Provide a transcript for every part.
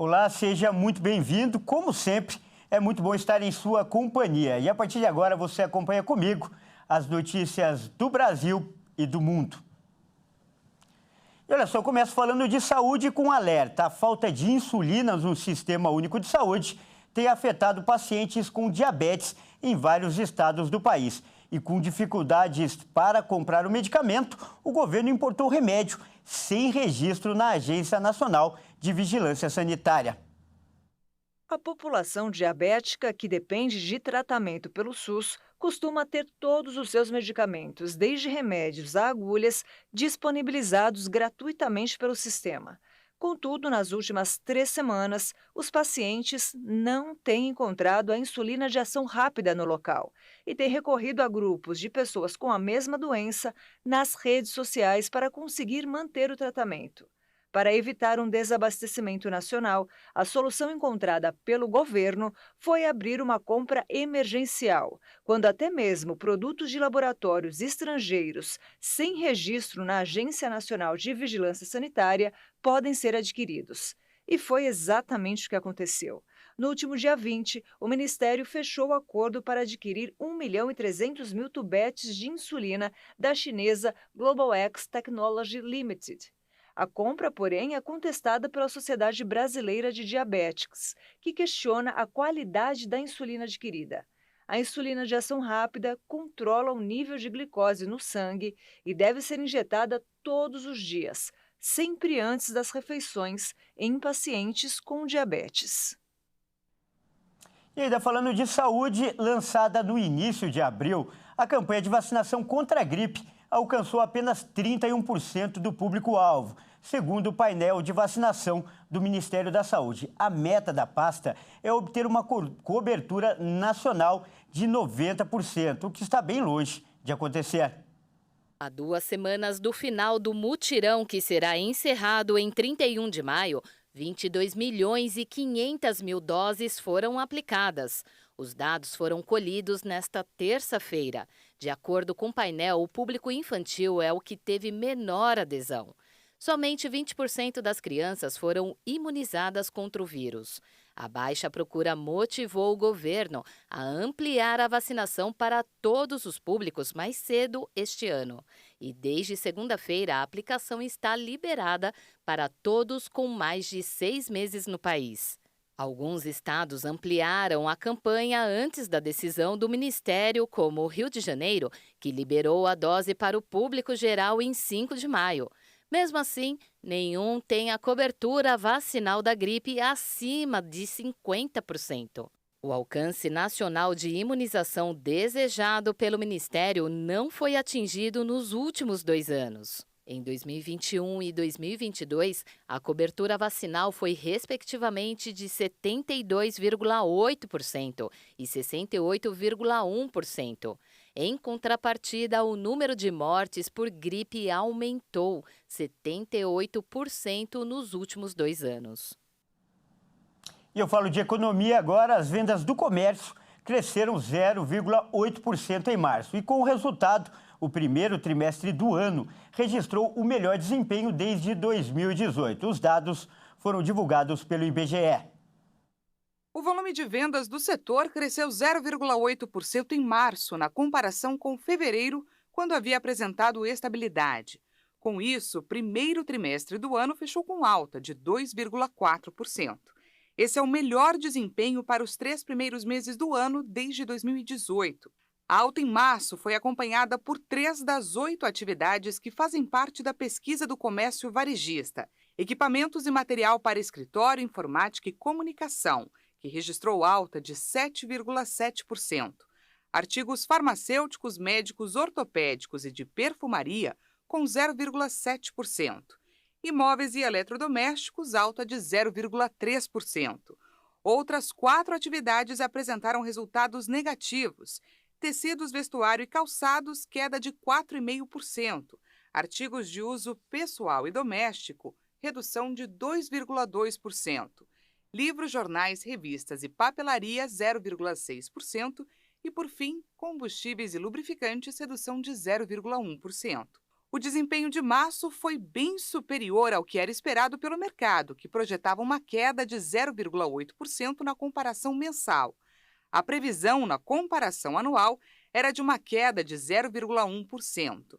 Olá, seja muito bem-vindo. Como sempre, é muito bom estar em sua companhia. E a partir de agora você acompanha comigo as notícias do Brasil e do mundo. E olha só, eu começo falando de saúde com alerta. A falta de insulina no Sistema Único de Saúde tem afetado pacientes com diabetes em vários estados do país. E com dificuldades para comprar o medicamento, o governo importou remédio sem registro na Agência Nacional de Vigilância Sanitária. A população diabética que depende de tratamento pelo SUS costuma ter todos os seus medicamentos, desde remédios a agulhas, disponibilizados gratuitamente pelo sistema. Contudo, nas últimas 3 semanas, os pacientes não têm encontrado a insulina de ação rápida no local e têm recorrido a grupos de pessoas com a mesma doença nas redes sociais para conseguir manter o tratamento. Para evitar um desabastecimento nacional, a solução encontrada pelo governo foi abrir uma compra emergencial, quando até mesmo produtos de laboratórios estrangeiros sem registro na Agência Nacional de Vigilância Sanitária podem ser adquiridos. E foi exatamente o que aconteceu. No último dia 20, o Ministério fechou o acordo para adquirir 1.300.000 tubetes de insulina da chinesa Global X Technology Limited. A compra, porém, é contestada pela Sociedade Brasileira de Diabéticos, que questiona a qualidade da insulina adquirida. A insulina de ação rápida controla o nível de glicose no sangue e deve ser injetada todos os dias, sempre antes das refeições, em pacientes com diabetes. E ainda falando de saúde, lançada no início de abril, a campanha de vacinação contra a gripe alcançou apenas 31% do público-alvo, segundo o painel de vacinação do Ministério da Saúde. A meta da pasta é obter uma cobertura nacional de 90%, o que está bem longe de acontecer. Há 2 semanas do final do mutirão, que será encerrado em 31 de maio, 22.500.000 doses foram aplicadas. Os dados foram colhidos nesta terça-feira. De acordo com o painel, o público infantil é o que teve menor adesão. Somente 20% das crianças foram imunizadas contra o vírus. A baixa procura motivou o governo a ampliar a vacinação para todos os públicos mais cedo este ano. E desde segunda-feira, a aplicação está liberada para todos com mais de 6 meses no país. Alguns estados ampliaram a campanha antes da decisão do Ministério, como o Rio de Janeiro, que liberou a dose para o público geral em 5 de maio. Mesmo assim, nenhum tem a cobertura vacinal da gripe acima de 50%. O alcance nacional de imunização desejado pelo Ministério não foi atingido nos últimos 2 anos. Em 2021 e 2022, a cobertura vacinal foi respectivamente de 72,8% e 68,1%. Em contrapartida, o número de mortes por gripe aumentou 78% nos últimos 2 anos. E eu falo de economia agora, as vendas do comércio cresceram 0,8% em março. E com o resultado, o primeiro trimestre do ano registrou o melhor desempenho desde 2018. Os dados foram divulgados pelo IBGE. O volume de vendas do setor cresceu 0,8% em março, na comparação com fevereiro, quando havia apresentado estabilidade. Com isso, o primeiro trimestre do ano fechou com alta de 2,4%. Esse é o melhor desempenho para os 3 primeiros meses do ano desde 2018. A alta em março foi acompanhada por 3 das 8 atividades que fazem parte da pesquisa do comércio varejista: equipamentos e material para escritório, informática e comunicação, que registrou alta de 7,7%. Artigos farmacêuticos, médicos, ortopédicos e de perfumaria, com 0,7%. Imóveis e eletrodomésticos, alta de 0,3%. Outras 4 atividades apresentaram resultados negativos: tecidos, vestuário e calçados, queda de 4,5%. Artigos de uso pessoal e doméstico, redução de 2,2%. Livros, jornais, revistas e papelaria, 0,6%. E, por fim, combustíveis e lubrificantes, redução de 0,1%. O desempenho de março foi bem superior ao que era esperado pelo mercado, que projetava uma queda de 0,8% na comparação mensal. A previsão na comparação anual era de uma queda de 0,1%,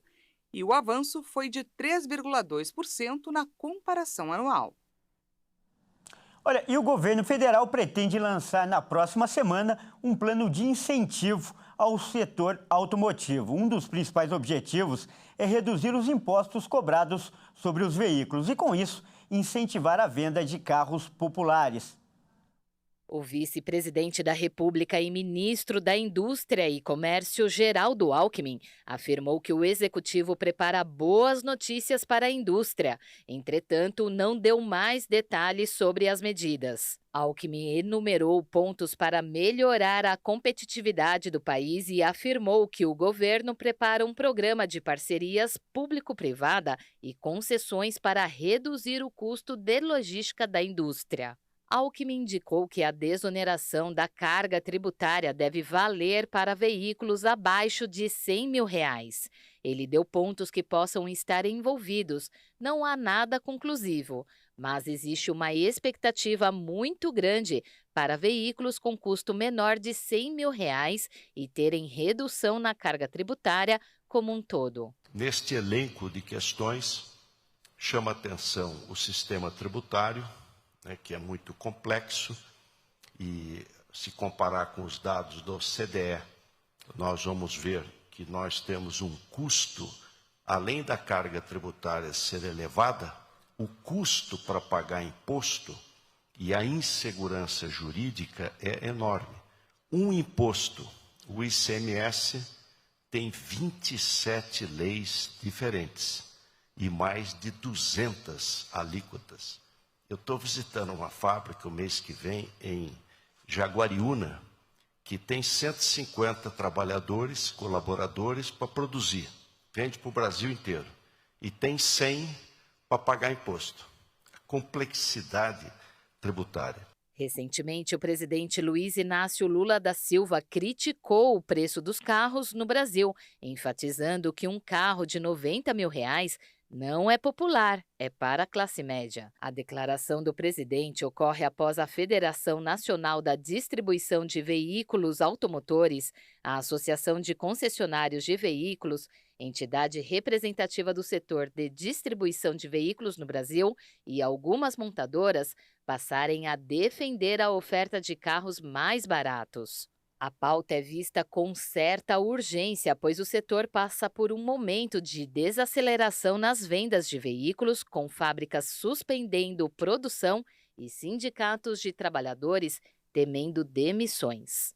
e o avanço foi de 3,2% na comparação anual. Olha, e o governo federal pretende lançar na próxima semana um plano de incentivo ao setor automotivo. Um dos principais objetivos é reduzir os impostos cobrados sobre os veículos e, com isso, incentivar a venda de carros populares. O vice-presidente da República e ministro da Indústria e Comércio, Geraldo Alckmin, afirmou que o executivo prepara boas notícias para a indústria. Entretanto, não deu mais detalhes sobre as medidas. Alckmin enumerou pontos para melhorar a competitividade do país e afirmou que o governo prepara um programa de parcerias público-privada e concessões para reduzir o custo de logística da indústria. Alckmin indicou que a desoneração da carga tributária deve valer para veículos abaixo de R$100 mil. Ele deu pontos que possam estar envolvidos. Não há nada conclusivo, mas existe uma expectativa muito grande para veículos com custo menor de R$100 mil e terem redução na carga tributária como um todo. Neste elenco de questões, chama atenção o sistema tributário, que é muito complexo, e se comparar com os dados do OCDE, nós vamos ver que nós temos um custo, além da carga tributária ser elevada, o custo para pagar imposto e a insegurança jurídica é enorme. Um imposto, o ICMS, tem 27 leis diferentes e mais de 200 alíquotas. Eu estou visitando uma fábrica o mês que vem em Jaguariúna, que tem 150 trabalhadores, colaboradores para produzir. Vende para o Brasil inteiro. E tem 100 para pagar imposto. A complexidade tributária. Recentemente, o presidente Luiz Inácio Lula da Silva criticou o preço dos carros no Brasil, enfatizando que um carro de R$90 mil não é popular, é para a classe média. A declaração do presidente ocorre após a Federação Nacional da Distribuição de Veículos Automotores, a Associação de Concessionários de Veículos, entidade representativa do setor de distribuição de veículos no Brasil, e algumas montadoras passarem a defender a oferta de carros mais baratos. A pauta é vista com certa urgência, pois o setor passa por um momento de desaceleração nas vendas de veículos, com fábricas suspendendo produção e sindicatos de trabalhadores temendo demissões.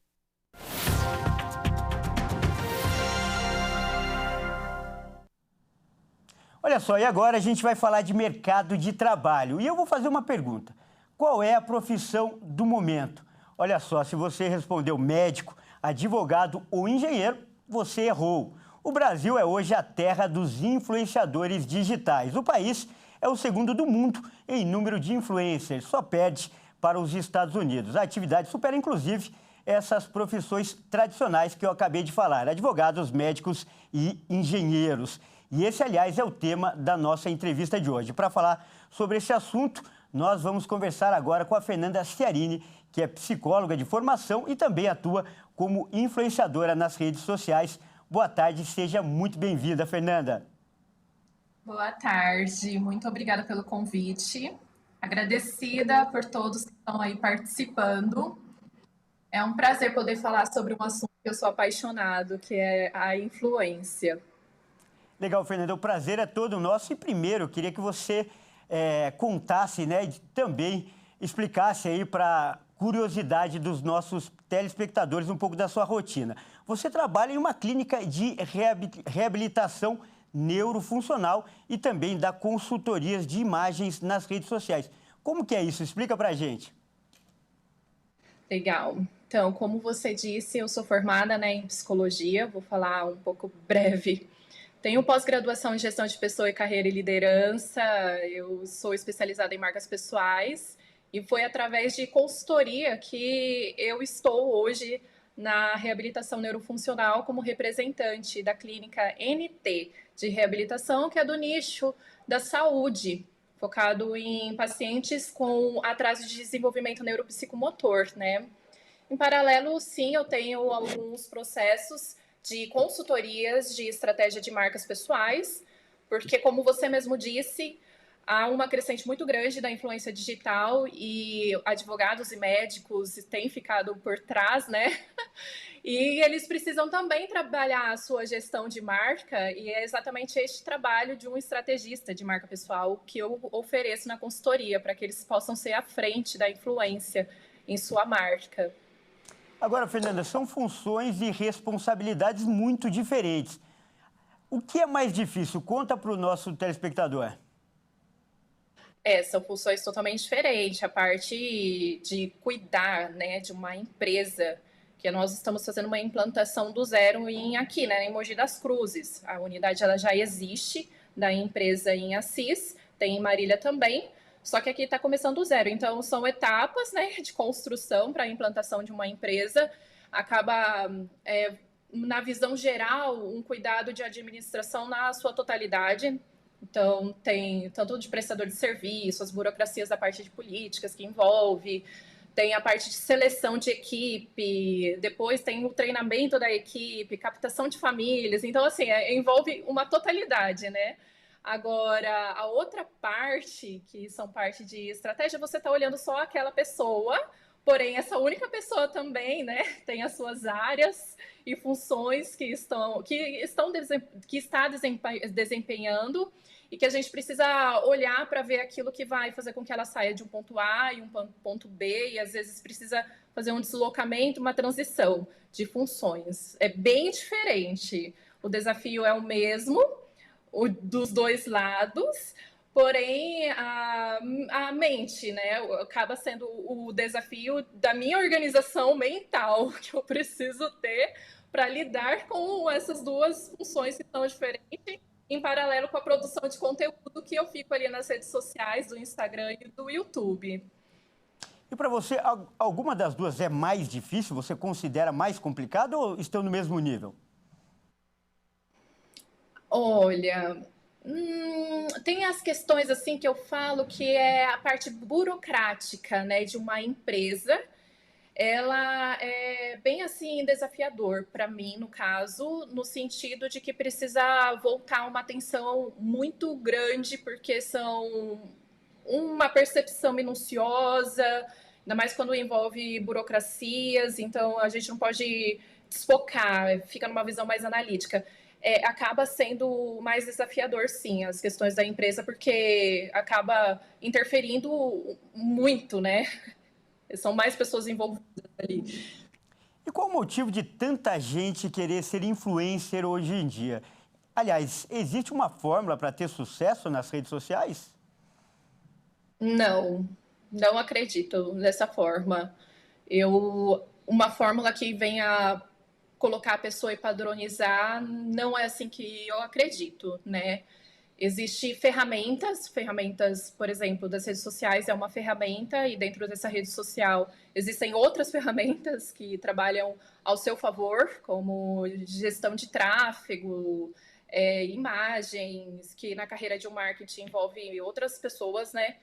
Olha só, e agora a gente vai falar de mercado de trabalho. E eu vou fazer uma pergunta. Qual é a profissão do momento? Olha só, se você respondeu médico, advogado ou engenheiro, você errou. O Brasil é hoje a terra dos influenciadores digitais. O país é o segundo do mundo em número de influencers, só perde para os Estados Unidos. A atividade supera, inclusive, essas profissões tradicionais que eu acabei de falar, advogados, médicos e engenheiros. E esse, aliás, é o tema da nossa entrevista de hoje. Para falar sobre esse assunto, nós vamos conversar agora com a Fernanda Ciarini, que é psicóloga de formação e também atua como influenciadora nas redes sociais. Boa tarde, seja muito bem-vinda, Fernanda. Boa tarde, muito obrigada pelo convite. Agradecida por todos que estão aí participando. É um prazer poder falar sobre um assunto que eu sou apaixonado, que é a influência. Legal, Fernanda, o prazer é todo nosso. E primeiro, eu queria que você contasse, né, e também explicasse aí para curiosidade dos nossos telespectadores um pouco da sua rotina. Você trabalha em uma clínica de reabilitação neurofuncional e também dá consultorias de imagens nas redes sociais. Como que é isso? Explica para a gente. Legal. Então, como você disse, eu sou formada, em psicologia, vou falar um pouco breve. Tenho pós-graduação em gestão de pessoa e carreira e liderança, eu sou especializada em marcas pessoais e foi através de consultoria que eu estou hoje na reabilitação neurofuncional como representante da clínica NT de reabilitação, que é do nicho da saúde, focado em pacientes com atraso de desenvolvimento neuropsicomotor, né? Em paralelo, sim, eu tenho alguns processos de consultorias de estratégia de marcas pessoais, porque, como você mesmo disse, há uma crescente muito grande da influência digital e advogados e médicos têm ficado por trás, né? E eles precisam também trabalhar a sua gestão de marca, e é exatamente este trabalho de um estrategista de marca pessoal que eu ofereço na consultoria, para que eles possam ser à frente da influência em sua marca. Agora, Fernanda, são funções e responsabilidades muito diferentes. O que é mais difícil? Conta para o nosso telespectador. São funções totalmente diferentes. A parte de cuidar, né, de uma empresa, que nós estamos fazendo uma implantação do zero aqui, né, em Mogi das Cruzes. A unidade ela já existe da empresa em Assis, tem em Marília também, só que aqui está começando do zero. Então, são etapas, né, de construção para a implantação de uma empresa. Acaba, na visão geral, um cuidado de administração na sua totalidade. Então, tem tanto de prestador de serviço, as burocracias da parte de políticas que envolve, tem a parte de seleção de equipe, depois tem o treinamento da equipe, captação de famílias. Então, assim, envolve uma totalidade, né? Agora, a outra parte, que são parte de estratégia, você está olhando só aquela pessoa, porém, essa única pessoa também, né, tem as suas áreas e funções que está desempenhando, e que a gente precisa olhar para ver aquilo que vai fazer com que ela saia de um ponto A e um ponto B, e às vezes precisa fazer um deslocamento, uma transição de funções. É bem diferente. O desafio é o mesmo, dos dois lados, porém a mente, né, acaba sendo o desafio da minha organização mental que eu preciso ter para lidar com essas duas funções que são diferentes, em paralelo com a produção de conteúdo que eu fico ali nas redes sociais, do Instagram e do YouTube. E para você, alguma das duas é mais difícil? Você considera mais complicado ou estão no mesmo nível? Olha, tem as questões assim que eu falo que é a parte burocrática, né, de uma empresa. Ela é bem assim desafiador para mim, no caso, no sentido de que precisa voltar uma atenção muito grande, porque são uma percepção minuciosa, ainda mais quando envolve burocracias, então a gente não pode desfocar, fica numa visão mais analítica. Acaba sendo mais desafiador, sim, as questões da empresa, porque acaba interferindo muito, né? São mais pessoas envolvidas ali. E qual o motivo de tanta gente querer ser influencer hoje em dia? Aliás, existe uma fórmula para ter sucesso nas redes sociais? Não acredito dessa forma. Uma fórmula que venha colocar a pessoa e padronizar, não é assim que eu acredito, né? Existem ferramentas, por exemplo, das redes sociais é uma ferramenta, e dentro dessa rede social existem outras ferramentas que trabalham ao seu favor, como gestão de tráfego, imagens, que na carreira de um marketing envolve outras pessoas, né?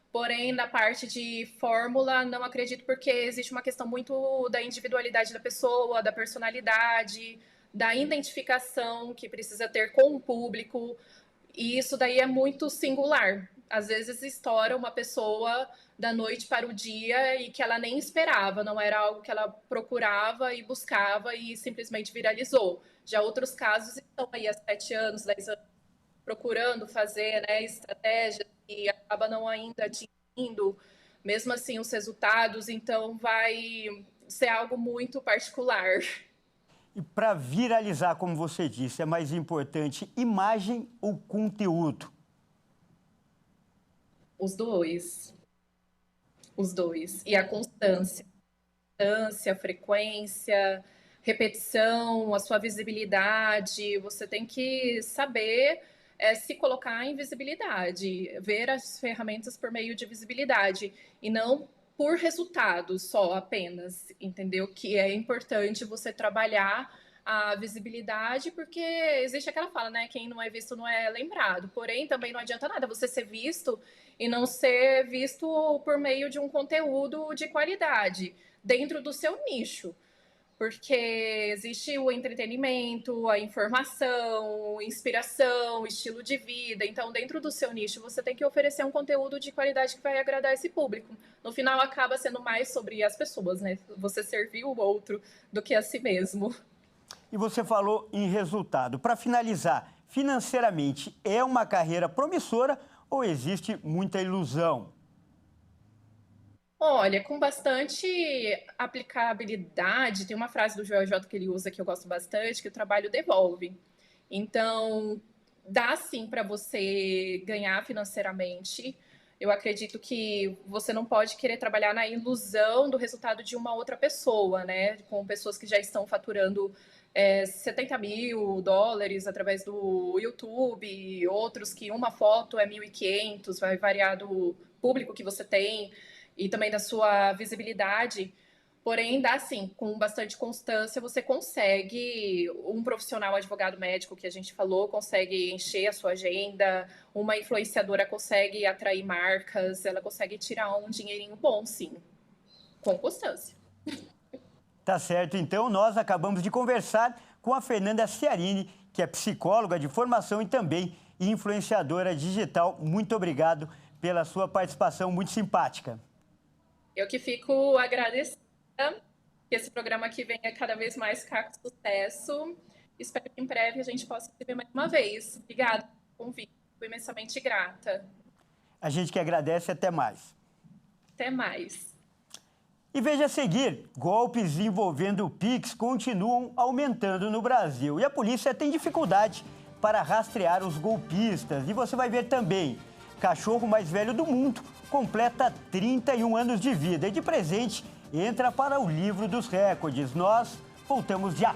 Porém, na parte de fórmula, não acredito, porque existe uma questão muito da individualidade da pessoa, da personalidade, da identificação que precisa ter com o público. E isso daí é muito singular. Às vezes estoura uma pessoa da noite para o dia e que ela nem esperava, não era algo que ela procurava e buscava e simplesmente viralizou. Já outros casos estão aí há 7 anos, 10 anos, procurando fazer, né, estratégias e acaba não ainda atingindo, mesmo assim, os resultados. Então, vai ser algo muito particular. E para viralizar, como você disse, é mais importante imagem ou conteúdo? Os dois. Os dois. E a constância. Frequência, repetição, a sua visibilidade. Você tem que saber se colocar em visibilidade, ver as ferramentas por meio de visibilidade. E não por resultados só apenas, entendeu? Que é importante você trabalhar a visibilidade, porque existe aquela fala, né? Quem não é visto não é lembrado. Porém, também não adianta nada você ser visto e não ser visto por meio de um conteúdo de qualidade dentro do seu nicho. Porque existe o entretenimento, a informação, inspiração, estilo de vida. Então, dentro do seu nicho, você tem que oferecer um conteúdo de qualidade que vai agradar esse público. No final, acaba sendo mais sobre as pessoas, né? Você servir o outro do que a si mesmo. E você falou em resultado. Para finalizar, financeiramente, é uma carreira promissora ou existe muita ilusão? Olha, com bastante aplicabilidade, tem uma frase do Joel J que ele usa que eu gosto bastante, que o trabalho devolve. Então, dá sim para você ganhar financeiramente. Eu acredito que você não pode querer trabalhar na ilusão do resultado de uma outra pessoa, né? Com pessoas que já estão faturando 70 mil dólares através do YouTube, outros que uma foto é 1.500, vai variar do público que você tem e também da sua visibilidade. Porém, dá sim, com bastante constância, você consegue, um profissional advogado médico que a gente falou, consegue encher a sua agenda, uma influenciadora consegue atrair marcas, ela consegue tirar um dinheirinho bom, sim, com constância. Tá certo, então nós acabamos de conversar com a Fernanda Ciarini, que é psicóloga de formação e também influenciadora digital. Muito obrigado pela sua participação, muito simpática. Eu que fico agradecida que esse programa aqui venha cada vez mais ficar com sucesso. Espero que em breve a gente possa se ver mais uma vez. Obrigada pelo convite, fico imensamente grata. A gente que agradece, até mais. Até mais. E veja a seguir, golpes envolvendo o Pix continuam aumentando no Brasil. E a polícia tem dificuldade para rastrear os golpistas. E você vai ver também, cachorro mais velho do mundo completa 31 anos de vida. E de presente, entra para o livro dos recordes. Nós voltamos já.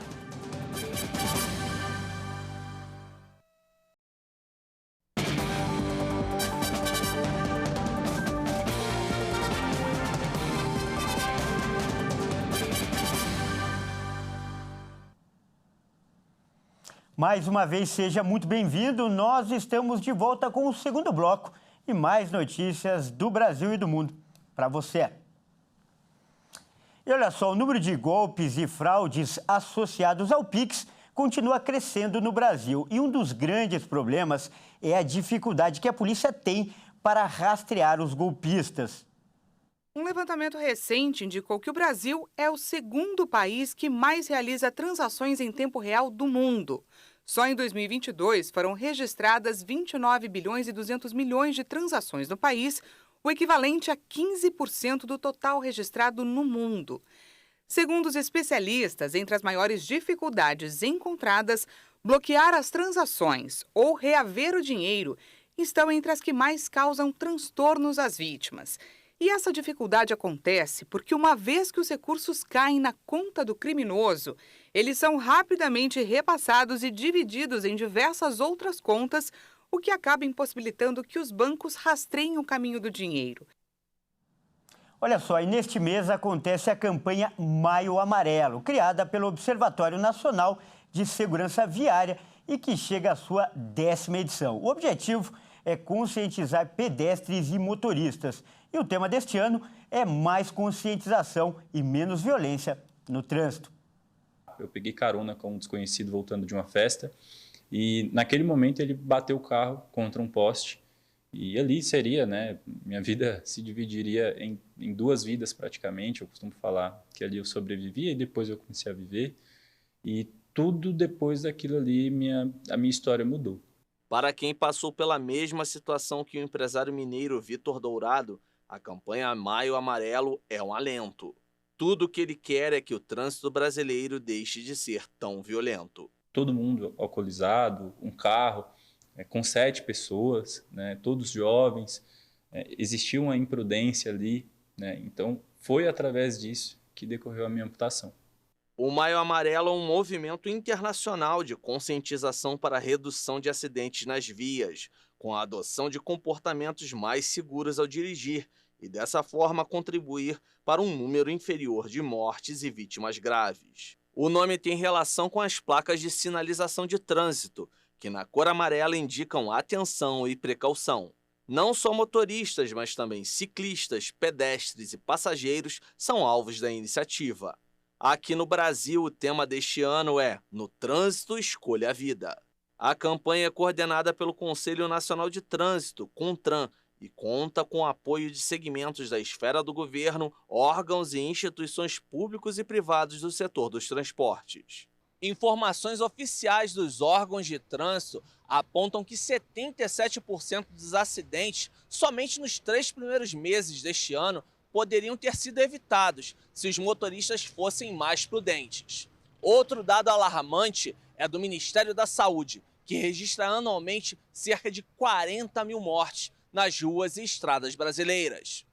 Mais uma vez, seja muito bem-vindo. Nós estamos de volta com o segundo bloco e mais notícias do Brasil e do mundo para você. E olha só, o número de golpes e fraudes associados ao Pix continua crescendo no Brasil. E um dos grandes problemas é a dificuldade que a polícia tem para rastrear os golpistas. Um levantamento recente indicou que o Brasil é o segundo país que mais realiza transações em tempo real do mundo. Só em 2022 foram registradas 29 bilhões e 200 milhões de transações no país, o equivalente a 15% do total registrado no mundo. Segundo os especialistas, entre as maiores dificuldades encontradas, bloquear as transações ou reaver o dinheiro estão entre as que mais causam transtornos às vítimas. E essa dificuldade acontece porque, uma vez que os recursos caem na conta do criminoso, eles são rapidamente repassados e divididos em diversas outras contas, o que acaba impossibilitando que os bancos rastreiem o caminho do dinheiro. Olha só, e neste mês acontece a campanha Maio Amarelo, criada pelo Observatório Nacional de Segurança Viária e que chega à sua 10ª edição. O objetivo é conscientizar pedestres e motoristas. E o tema deste ano é mais conscientização e menos violência no trânsito. Eu peguei carona com um desconhecido voltando de uma festa e naquele momento ele bateu o carro contra um poste e ali seria, né, minha vida se dividiria em duas vidas praticamente. Eu costumo falar que ali eu sobrevivia e depois eu comecei a viver e tudo depois daquilo ali a minha história mudou. Para quem passou pela mesma situação que o empresário mineiro Vitor Dourado, a campanha Maio Amarelo é um alento. Tudo o que ele quer é que o trânsito brasileiro deixe de ser tão violento. Todo mundo alcoolizado, um carro com 7 pessoas, né, todos jovens, existia uma imprudência ali, né, então foi através disso que decorreu a minha amputação. O Maio Amarelo é um movimento internacional de conscientização para a redução de acidentes nas vias, com a adoção de comportamentos mais seguros ao dirigir e dessa forma contribuir para um número inferior de mortes e vítimas graves. O nome tem relação com as placas de sinalização de trânsito, que na cor amarela indicam atenção e precaução. Não só motoristas, mas também ciclistas, pedestres e passageiros são alvos da iniciativa. Aqui no Brasil, o tema deste ano é No Trânsito, Escolha a Vida. A campanha é coordenada pelo Conselho Nacional de Trânsito, CONTRAN, e conta com o apoio de segmentos da esfera do governo, órgãos e instituições públicos e privados do setor dos transportes. Informações oficiais dos órgãos de trânsito apontam que 77% dos acidentes, somente nos 3 primeiros meses deste ano, poderiam ter sido evitados se os motoristas fossem mais prudentes. Outro dado alarmante é do Ministério da Saúde, que registra anualmente cerca de 40 mil mortes nas ruas e estradas brasileiras.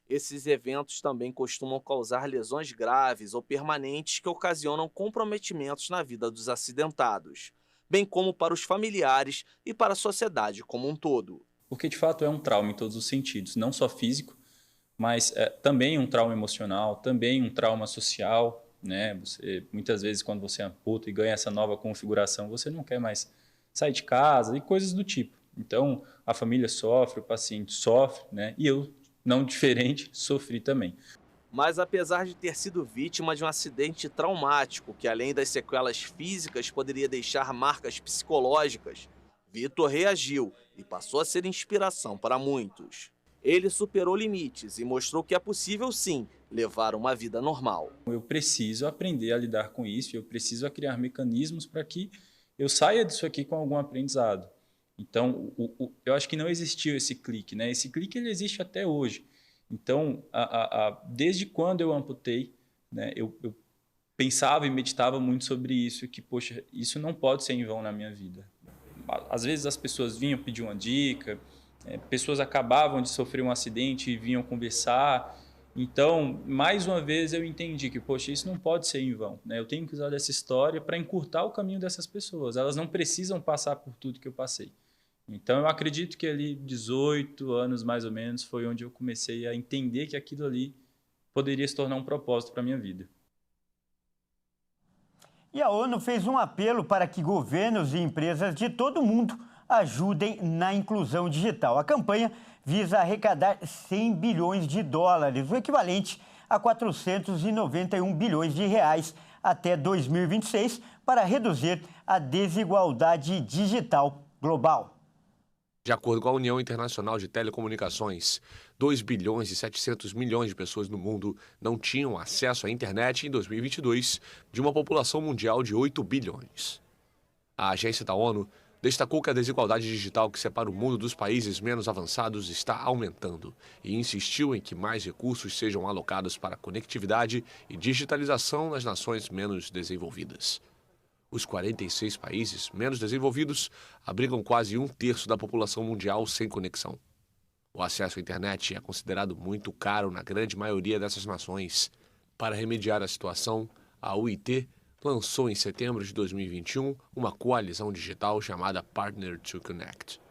Esses eventos também costumam causar lesões graves ou permanentes que ocasionam comprometimentos na vida dos acidentados, bem como para os familiares e para a sociedade como um todo. Porque, de fato, é um trauma em todos os sentidos, não só físico, mas também um trauma emocional, também um trauma social, né? Muitas vezes, quando você amputa e ganha essa nova configuração, você não quer mais sair de casa e coisas do tipo. Então, a família sofre, o paciente sofre, né? E eu, não diferente, sofri também. Mas apesar de ter sido vítima de um acidente traumático, que além das sequelas físicas poderia deixar marcas psicológicas, Vitor reagiu e passou a ser inspiração para muitos. Ele superou limites e mostrou que é possível sim levar uma vida normal. Eu preciso aprender a lidar com isso, eu preciso criar mecanismos para que eu saia disso aqui com algum aprendizado. Então, eu acho que não existiu esse clique, né? Esse clique ele existe até hoje. Então, desde quando eu amputei, né, eu pensava e meditava muito sobre isso, que, poxa, isso não pode ser em vão na minha vida. Às vezes as pessoas vinham pedir uma dica, pessoas acabavam de sofrer um acidente e vinham conversar. Então, mais uma vez eu entendi que, poxa, isso não pode ser em vão, né? Eu tenho que usar dessa história para encurtar o caminho dessas pessoas. Elas não precisam passar por tudo que eu passei. Então, eu acredito que ali 18 anos, mais ou menos, foi onde eu comecei a entender que aquilo ali poderia se tornar um propósito para a minha vida. E a ONU fez um apelo para que governos e empresas de todo o mundo ajudem na inclusão digital. A campanha visa arrecadar 100 bilhões de dólares, o equivalente a 491 bilhões de reais até 2026, para reduzir a desigualdade digital global. De acordo com a União Internacional de Telecomunicações, 2 bilhões e 700 milhões de pessoas no mundo não tinham acesso à internet em 2022, de uma população mundial de 8 bilhões. A agência da ONU destacou que a desigualdade digital que separa o mundo dos países menos avançados está aumentando e insistiu em que mais recursos sejam alocados para conectividade e digitalização nas nações menos desenvolvidas. Os 46 países menos desenvolvidos abrigam quase 1/3 da população mundial sem conexão. O acesso à internet é considerado muito caro na grande maioria dessas nações. Para remediar a situação, a UIT lançou em setembro de 2021 uma coalizão digital chamada Partner to Connect.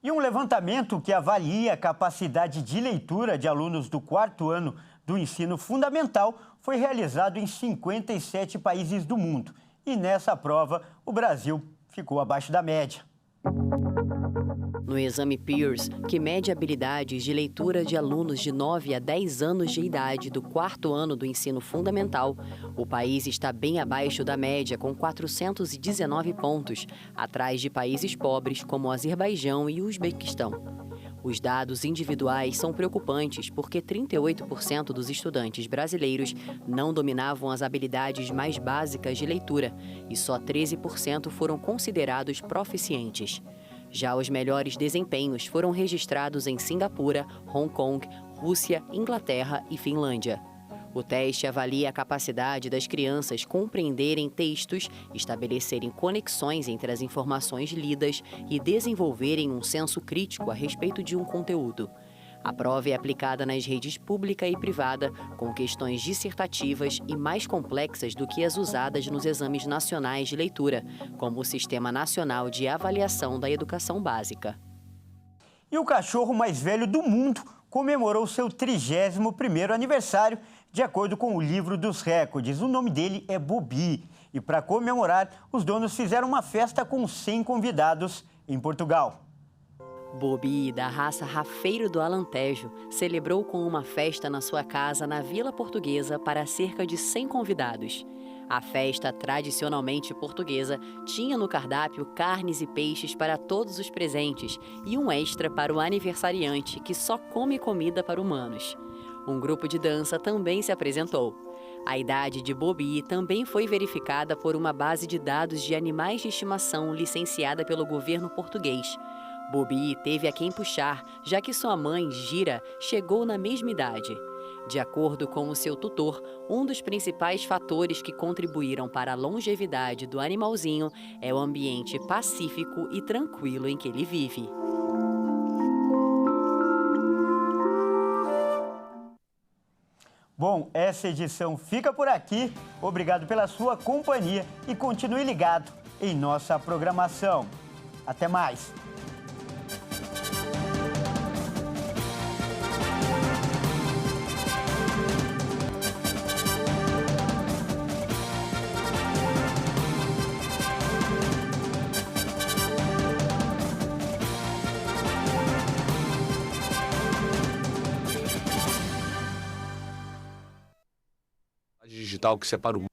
E um levantamento que avalia a capacidade de leitura de alunos do 4º ano do ensino fundamental foi realizado em 57 países do mundo. E nessa prova, o Brasil ficou abaixo da média. No exame Pearce, que mede habilidades de leitura de alunos de 9 a 10 anos de idade do 4º ano do ensino fundamental, o país está bem abaixo da média, com 419 pontos, atrás de países pobres como o Azerbaijão e o Uzbequistão. Os dados individuais são preocupantes porque 38% dos estudantes brasileiros não dominavam as habilidades mais básicas de leitura e só 13% foram considerados proficientes. Já os melhores desempenhos foram registrados em Singapura, Hong Kong, Rússia, Inglaterra e Finlândia. O teste avalia a capacidade das crianças compreenderem textos, estabelecerem conexões entre as informações lidas e desenvolverem um senso crítico a respeito de um conteúdo. A prova é aplicada nas redes pública e privada, com questões dissertativas e mais complexas do que as usadas nos exames nacionais de leitura, como o Sistema Nacional de Avaliação da Educação Básica. E o cachorro mais velho do mundo comemorou seu 31º aniversário, de acordo com o livro dos recordes. O nome dele é Bobi. E para comemorar, os donos fizeram uma festa com 100 convidados em Portugal. Bobi, da raça Rafeiro do Alentejo, celebrou com uma festa na sua casa na Vila Portuguesa para cerca de 100 convidados. A festa tradicionalmente portuguesa tinha no cardápio carnes e peixes para todos os presentes e um extra para o aniversariante, que só come comida para humanos. Um grupo de dança também se apresentou. A idade de Bobi também foi verificada por uma base de dados de animais de estimação licenciada pelo governo português. Bobi teve a quem puxar, já que sua mãe, Gira, chegou na mesma idade. De acordo com o seu tutor, um dos principais fatores que contribuíram para a longevidade do animalzinho é o ambiente pacífico e tranquilo em que ele vive. Bom, essa edição fica por aqui. Obrigado pela sua companhia e continue ligado em nossa programação. Até mais! Digital que separa o